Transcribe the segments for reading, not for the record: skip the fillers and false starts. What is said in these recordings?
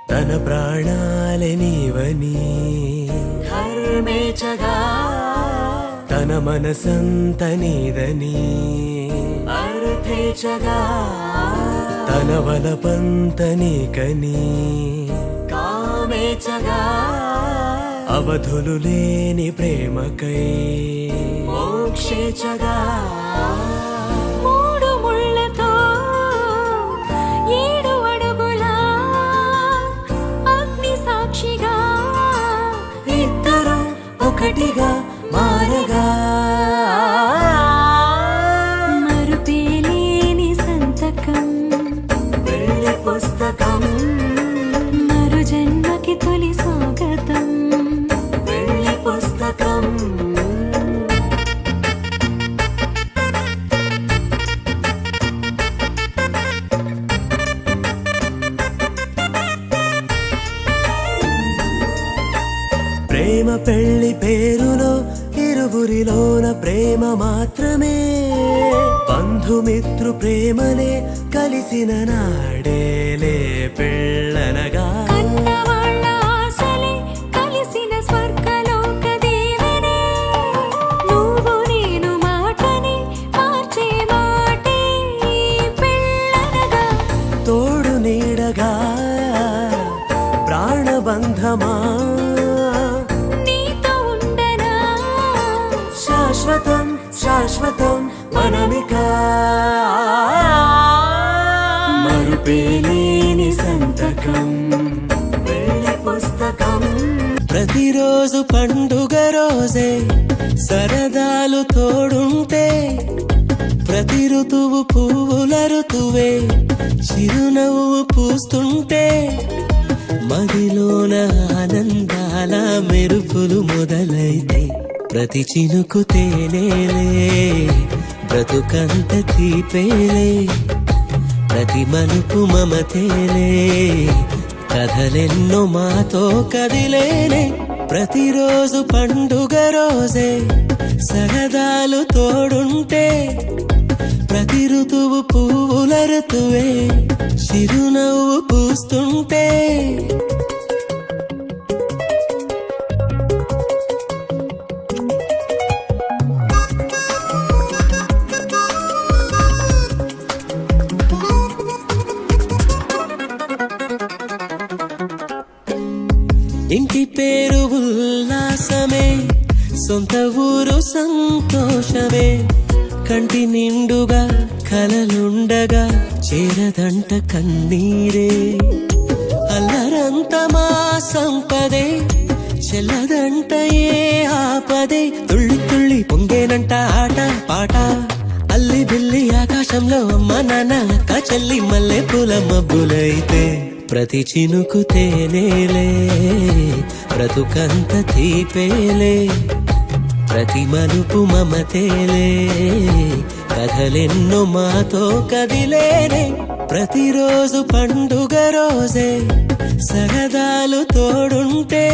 తన ప్రాణాలే నీవని ధర్మేచగా తన మనసంత నీదని అర్థేచగా తన వలపంత నీకని కామేచగా అవధులు లేని ప్రేమకై మోక్షేచగా మూడు ముళ్ళతో 7 అడుగుల అగ్ని సాక్షిగా ఇద్దరు ఒకటిగా మారగా మరుపేలేని సంతకం వెళ్ళి పుస్తకం మరు జన్మకి తొలి స్వాగతం వెళ్ళి పుస్తకం ప్రేమ పెళ్లి పేరులో ఇరువురిలోన ప్రేమ మాత్రమే బంధుమిత్రు ప్రేమలే కలిసిన నాడేలే పెళ్ళనగా కన్నవాళ్ళ ఆశలే కలిసిన స్వర్గలోక దీవెనే నువ్వు నేను మాటని మార్చే మాటే పెళ్ళనగా తోడు నీడగా ప్రాణబంధమా నీతో ఉండనా శాశ్వతం శాశ్వతం మనమిక మరుపేలేని సంతకం వెళ్ళి పుస్తకం ప్రతిరోజు పండుగ రోజే సరదాలు తోడుంటే ప్రతి ఋతువు పువ్వుల ఋతువే చిరునవ్వు పూస్తుంటే మదిలోన ఆనందాల మెరుపులు మొదలైతే ప్రతి చినుకు తేనేలే బ్రతుకంత తీపేలే ప్రతి మలుపు మమతేలే కథలెన్నో మాతో కదిలేనే ప్రతిరోజు పండుగ రోజే సరదాలు తోడుంటే ప్రతి ఋతువు పువ్వుల ఋతువే చిరునవ్వు పూస్తుంటే ఇంటి పేరు ఉల్లాసమే సొంత ఊరు సంతోషమే కంటి నిండుగా కలలుండగా చేరదంట కన్నీరే అల్లరంత మా సంపదే చెల్లదంట ఏ ఆపదే తుళ్ళి తుళ్ళి పొంగేనంట ఆట పాట అల్లి బిల్లి ఆకాశంలో అమ్మ నాన్న అక్క చెల్లి మల్లె పూల మబ్బులైతే ప్రతి చినుకు తేనేలే బ్రతుకంత తీపేలే ప్రతి మలుపు మమతేలే కథలెన్నో మాతో కదిలేనే ప్రతిరోజు పండుగ రోజే సరదాలు తోడుంటే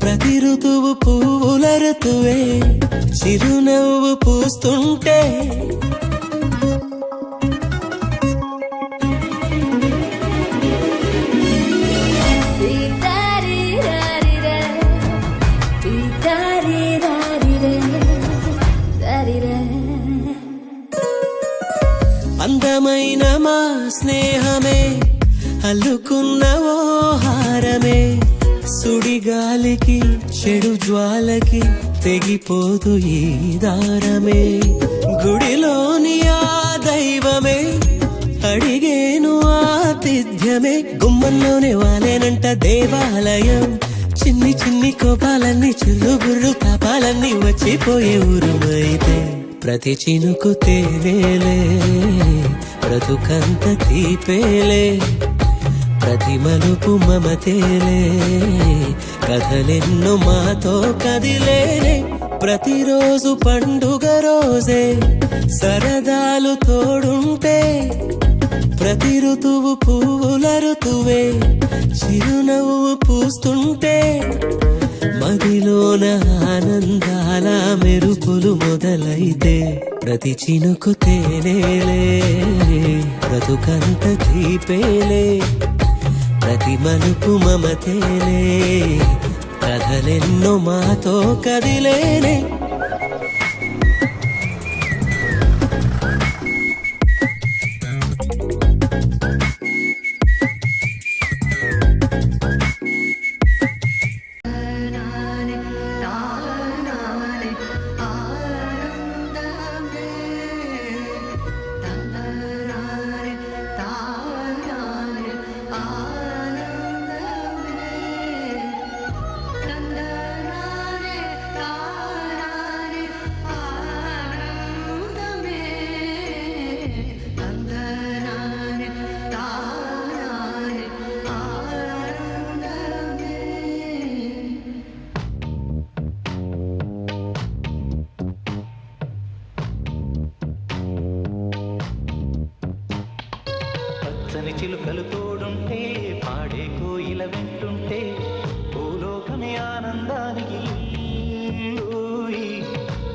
ప్రతి ఋతువు పువ్వుల ఋతువే చిరునవ్వు పూస్తుంటే అందమైన మా స్నేహమే అల్లుకున్న ఓ హారమే సుడిగాలికి చెడు జ్వాలకి తెగిపోదు ఈ దారమే గుడిలోని ఆ దైవమే అడిగేను ఆతిథ్యమే గుమ్మంలోనే వాలేనంట దేవాలయం చిన్ని చిన్ని కోపాలన్నీ చిల్లుబుర్రు తాపాలన్నీ వచ్చిపోయే ఊరుమైతే ప్రతి చినుకు తేనేలే బ్రతుకంత తీపేలే ప్రతి మలుపు మమతేలే కథలెన్నో మాతో కదిలేనే ప్రతిరోజు పండుగ రోజే సరదాలు తోడుంటే ప్రతి ఋతువు పువ్వుల ఋతువే చిరునవ్వు పూస్తుంటే మదిలోన ఆనందాల మెరుపులు మొదలైతే ప్రతి చినుకు తేనేలే బ్రతుకంత తీపేలే ప్రతి మలుపు మమతేలే కథలెన్నో మాతో కదిలేనే పచ్చని చిలుకలు తోడుంటే పాడే కోయిల వింటుంటే భూలోకమే ఆనందానికి ఊయి,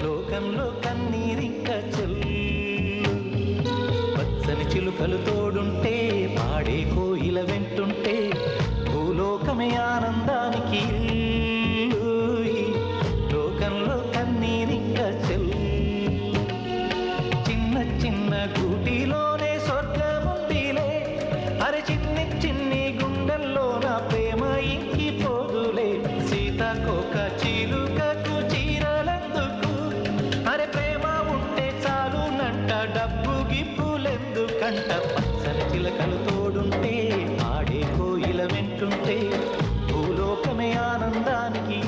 లోకంలో కన్నీరింక చెల్లు. పచ్చని చిలుకలు తోడుంటే పాడే కోయిల వింటుంటే భూలోకమే ఆనందానికి ఊయి, లోకంలో కన్నీరింక చెల్లు. చిన్న చిన్న గూటిలోనే స్వర్గముందిలే, అరే చిన్ని చిన్ని గుండెల్లో నా ప్రేమ ఇంకిపోదులే. సీతాకోక చిలుకకు చీరలెందుకు, అరే ప్రేమ ఉంటే చాలునంట, డబ్బు గిప్పులెందుకంట. పచ్చని చిలకలు తోడుంటే ఆడే కోయిల వింటుంటే భూలోకమే ఆనందానికి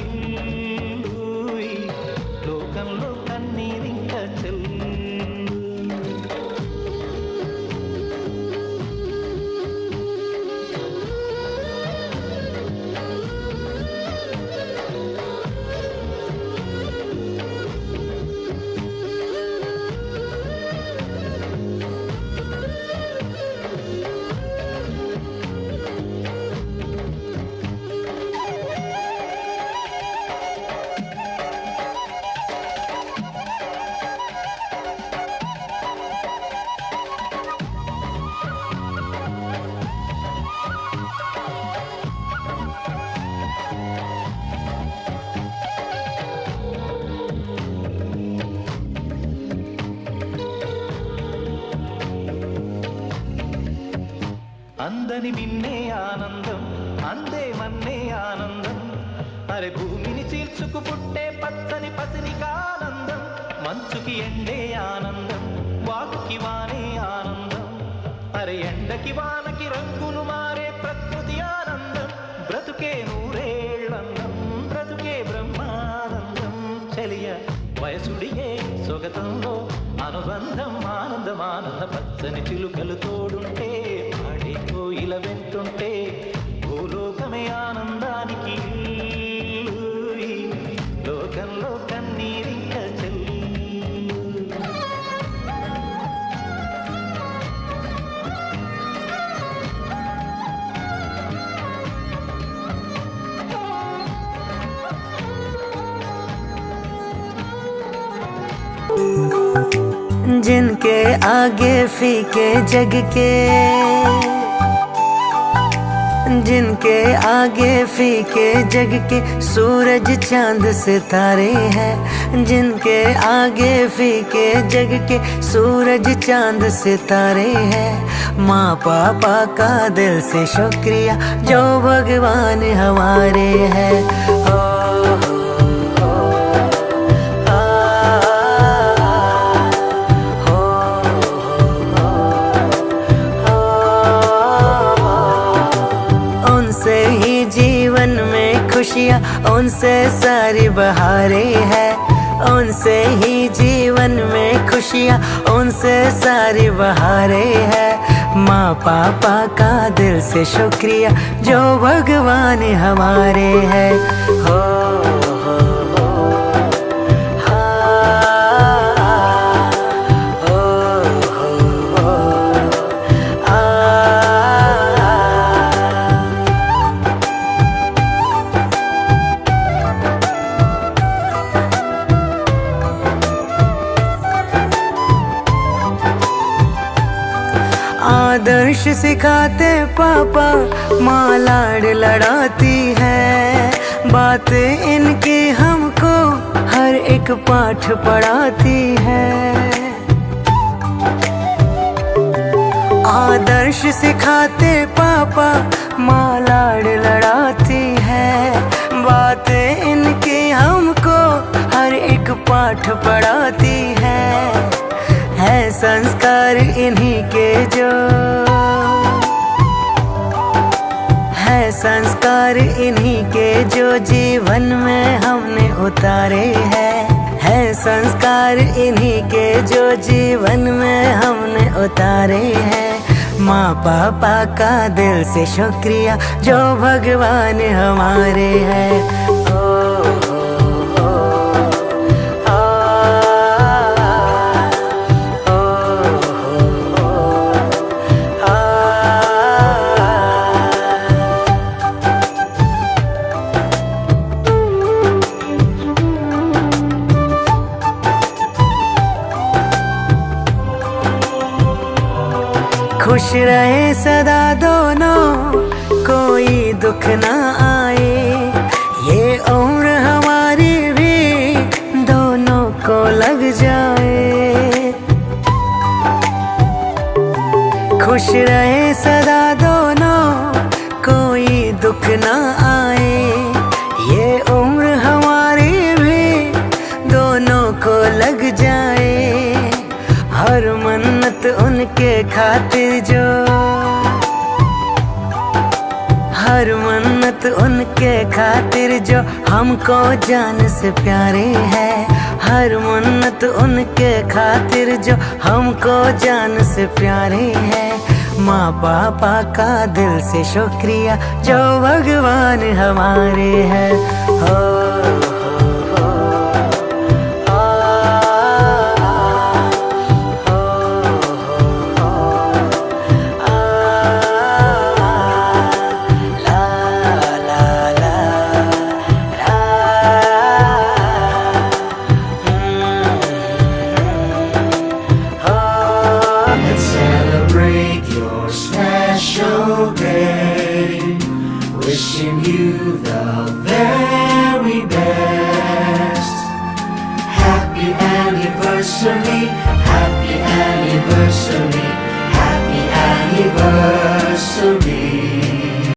ఊయి, లోకంలో కన్నీరింక చెల్లు. అందని మిన్నే ఆనందం, అందే మన్నే ఆనందం, అరే భూమిని చీల్చుకు పుట్టే పచ్చని పసిరికానందం. మంచుకి ఎండే ఆనందం, వాకుకి వానే ఆనందం, అరే ఎండకి వానకి రంగులు మారే ప్రకృతి ఆనందం. బ్రతుకే నూరేళ్ళందం, బ్రతుకే బ్రహ్మానందం. చలియ వయసుడియే సొగతంలో అనుబంధం, ఆనందం ఆనంద. పచ్చని చిలుకలు తోడుంటే ఆడే కోయిల వెంటుంటే భూలోకమే ఆనందానికి ఊయి, లోకంలో కన్నీరింక చెల్లు. जिनके आगे फीके जग के, जिनके आगे फीके जग के सूरज चांद सितारे हैं, जिनके आगे फीके जग के सूरज चांद सितारे हैं। माँ पापा का दिल से शुक्रिया जो भगवान हमारे हैं। जीवन में खुशियाँ उनसे सारी बहारें हैं, उनसे ही जीवन में खुशियाँ उनसे सारी बहारें हैं। माँ पापा का दिल से शुक्रिया जो भगवान हमारे हैं। हो आदर आदर्श सिखाते पापा, माँ लाड लड़ाती है। बातें इनकी हमको हर एक पाठ पढ़ाती है। आदर्श सिखाते पापा, माँ लाड लड़ाती है। बातें इनकी हमको हर एक पाठ पढ़ाती है संस्कार इन्हीं के जो है, संस्कार इन्हीं के जो जीवन में हमने उतारे है संस्कार इन्हीं के जो जीवन में हमने उतारे हैं। माँ पापा का दिल से शुक्रिया जो भगवान हमारे हैं। खुश रहे सदा दोनों, कोई दुख ना आए। ये उम्र हमारी भी दोनों को लग जाए। खुश रहे सदा दोनों, कोई दुख ना आए। ये उम्र हमारी भी दोनों को लग जाए। हर मन्नत उनके खातिर जो, हर मन्नत उनके खातिर जो हमको जान से प्यारे है। हर मन्नत उनके खातिर जो हमको जान से प्यारे है। माँ पापा का दिल से शुक्रिया जो भगवान हमारे हैं। हो wishing you the very best. Happy anniversary, happy anniversary, happy anniversary.